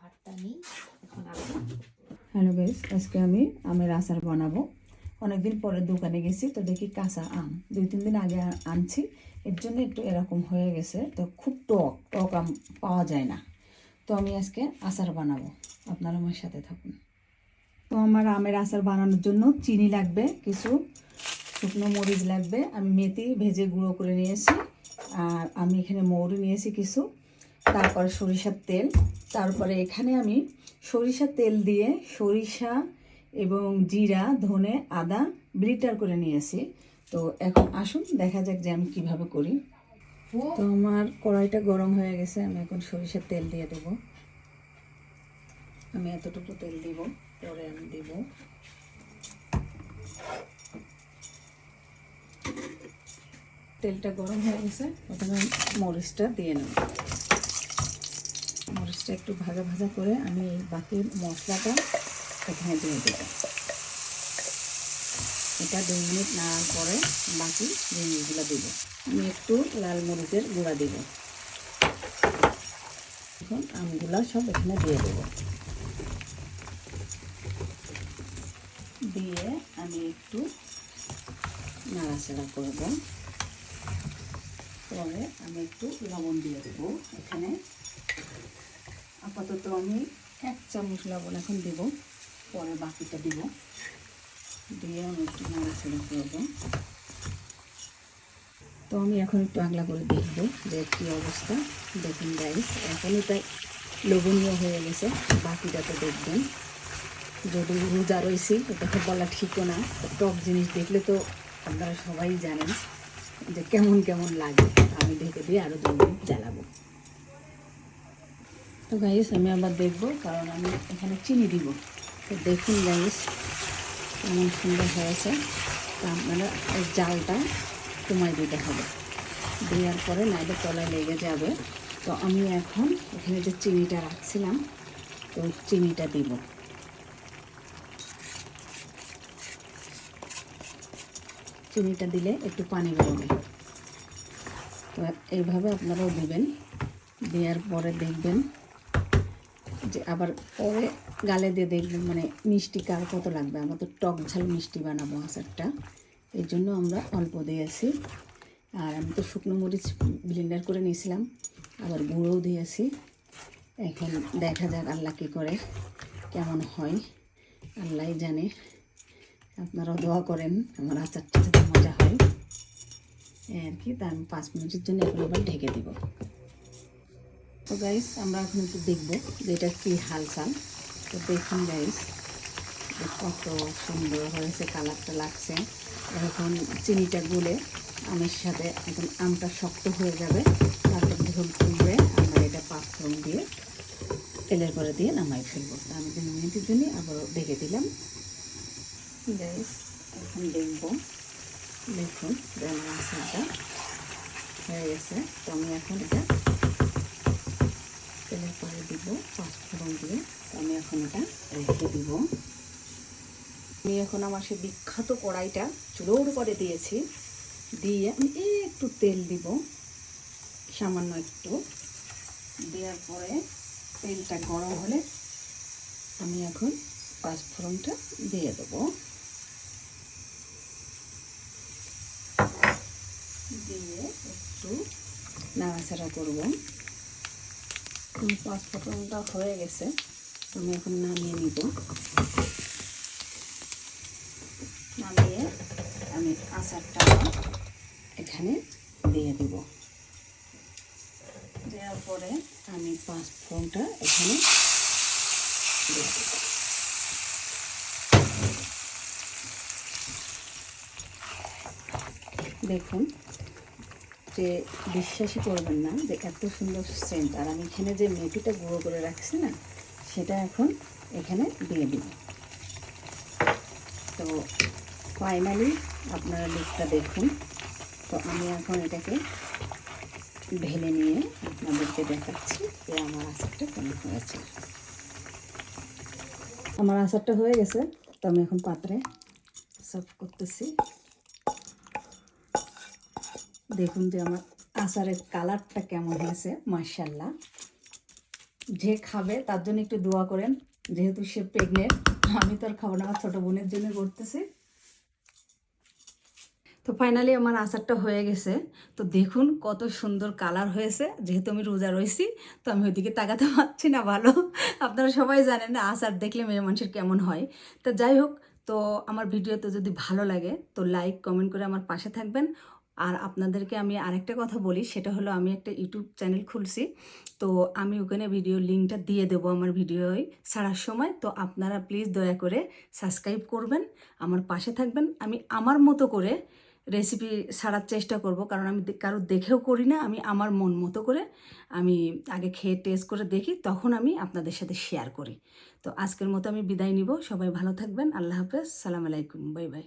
ভাতটা নিই এখন। আমি হ্যালো গাইস, আজকে আমি আমের আচার বানাবো। অনেকদিন পরে দোকানে গেছি তো দেখি কাঁচা আম 2-3 দিন আগে আনছি, এর জন্য একটু এরকম হয়ে গেছে। তো খুব টক টক আম পাওয়া যায় না, তো আমি আজকে আচার বানাবো। আপনারা আমার সাথে থাকুন। তো আমার আমের আচার বানানোর জন্য চিনি লাগবে, কিছু শুকনো মরিচ লাগবে, আমি মেথি ভেজে গুঁড়ো করে নিয়েছি, আর আমি এখানে মৌরি নিয়েছি কিছু, তারপরে সরিষার তেল, তারপরে এখানে আমি সরিষার তেল দিয়ে সরিষা এবং জিরা ধনে আদা ব্লিটার করে নিয়েছি। তো এখন আসুন দেখা যাক যে আমি কিভাবে করি। তো আমার কড়াইটা গরম হয়ে গেছে, আমি এখন সরিষার তেল দিয়ে দেব। আমি এতটুকু তেল দিব, পরে আমি দিব। তেলটা গরম হয়ে গেছে, প্রথমে মরিচটা দিয়ে নেব। মরিচটা একটু ভাজা ভাজা করে আমি এই বাকি মশলাটা এখানে দিয়ে দেব। এটা 2 মিনিট নাড়ার পরে বাকি জিনিসগুলো দিব। আমি একটু লাল মরিচের গুঁড়া দিব। এখন আমগুলা সব এখানে দিয়ে দেব। দিয়ে আমি একটু নাড়াচাড়া করব। পরে আমি একটু লবণ দিয়ে দেব। এখানে আপাতত আমি 1 চামচ লবণ এখন দিব, পরে বাকিটা দিব। দিয়ে আমি একটু নাড়াচাড়া করব। তো আমি এখন একটু আগলা করে দেখব যে কী অবস্থা। দেখুন গাইস, এখন এটাই লোভনীয় হয়ে গেছে। বাকিটা তো দেখবেন। যদি রোজা রয়েছি এটা বলা ঠিকও না, টক জিনিস দেখলে তো আপনারা সবাই জানেন যে কেমন কেমন লাগে। আমি ঢেকে দিয়ে আরও 2 মিনিট জ্বালাবো। তো গাইস আমি আবার দেখব, কারণ আমি এখানে চিনি দিব। তো দেখুন গাইস কেমন সুন্দর হয়েছে। তো আপনারা এই জালটা কমাই দিতে হবে, দেওয়ার পরে নাইলে তলায় লেগে যাবে। তো আমি এখন এখানে যে চিনিটা রাখছিলাম, তো চিনিটা দিব। চিনিটা দিলে একটু পানি বেরোবে। তো এইভাবে আপনারাও দিবেন। দেওয়ার পরে দেখবেন যে আবার পরে গালে দিয়ে দেখবেন মানে মিষ্টি কার কত লাগবে। আমরা তো টক ঝাল মিষ্টি বানাবো আচারটা, এই জন্য আমরা অল্প দিয়েছি। আর আমি তো শুকনো মরিচ ব্লেন্ডার করে নিয়েছিলাম, আবার গুঁড়োও দিয়েছি। এখন দেখা যাক আল্লাহ কী করে, কেমন হয় আল্লাহই জানে। আপনারাও দোয়া করেন আমার আচারটা যাতে মজা হয় আর কি। তা আমি 5 মিনিটের জন্য এখন আবার ঢেকে দিব। তো গাইস আমরা এখন একটু দেখবো যে এটা কী হালচাল। তো দেখুন গাইস কত সুন্দর হয়েছে, কালারটা লাগছে। এখন চিনিটা গুলে আমের সাথে এখন আমটা শক্ত হয়ে যাবে। তারপর ঝোল তুলবে, আমরা এটা পাঁচফোড়ন দিয়ে তেলের পরে দিয়ে নামাই ফেলবো। আমি 2 মিনিটের জন্য আবার ঢেকে দিলাম। গাইস এখন দেখবো, দেখুন যে আমার আচারটা হয়ে গেছে। তো আমি এখন এটা তেলের পরে দিব পাঁচফোড়ন দিয়ে। তো আমি এখন এটা রেখে দিব। আমি এখন আমার সে বিখ্যাত কড়াইটা চুলোর উপরে দিয়েছি, দিয়ে আমি একটু তেল দিব, সামান্য একটু। দেওয়ার পরে তেলটা গরম হলে আমি এখন পাঁচফোড়নটা দিয়ে দেবো। দিয়ে একটু নাড়াচাড়া করব। পাঁচফোড়নটা হয়ে গেছে, আমি এখন নামিয়ে নিব। নামিয়ে আমি আচারটা এখানে দিয়ে দেব। দেওয়ার পরে আমি পাঁচফোড়নটা এখানে দিয়ে দেব। দেখুন যে বিশ্বাসই করবেন না যে এত সুন্দর সেন্ট। আর আমি এখানে যে মেথিটা গুঁড়ো করে রাখছি না, সেটা এখন এখানে দিয়ে দিব। তো ফাইনালি আপনারা লুকটা দেখুন। তো আমি এখন এটাকে ঢেলে নিয়ে আপনাদেরকে দেখাচ্ছি যে আমার আচারটা কেমন হয়েছে। আমার আচারটা হয়ে গেছে, তো আমি এখন পাত্রে সার্ভ করতেছি। দেখুন যে আমার আচারের কালারটা কেমন হয়েছে, মাশাআল্লাহ। যে খাবে তার জন্য একটু দোয়া করেন, যেহেতু সে প্রেগনেন্ট। আমি তো আর খাবো না, আমার ছোটো বোনের জন্য করতেছি। তো ফাইনালি আমার আচারটা হয়ে গেছে। তো দেখুন কত সুন্দর কালার হয়েছে। যেহেতু আমি রোজা রয়েছি, তো আমি ওইদিকে তাকাতে পারছি না ভালো। আপনারা সবাই জানেন না আচার দেখলে মেয়ে মানুষের কেমন হয়। তো যাই হোক, তো আমার ভিডিওতে যদি ভালো লাগে তো লাইক কমেন্ট করে আমার পাশে থাকবেন। আর আপনাদেরকে আমি আরেকটা কথা বলি, সেটা হলো আমি একটা ইউটিউব চ্যানেল খুলছি। তো আমি ওখানে ভিডিও লিঙ্কটা দিয়ে দেবো আমার ভিডিওয় ছাড়ার সময়। তো আপনারা প্লিজ দয়া করে সাবস্ক্রাইব করবেন, আমার পাশে থাকবেন। আমি আমার মতো করে রেসিপি ছাড়ার চেষ্টা করব, কারণ আমি কারো দেখেও করি না, আমি আমার মন মতো করে আমি আগে খেয়ে টেস্ট করে দেখি, তখন আমি আপনাদের সাথে শেয়ার করি। তো আজকের মতো আমি বিদায় নিব। সবাই ভালো থাকবেন। আল্লাহ হাফেজ, সালাম আলাইকুম, বাই বাই।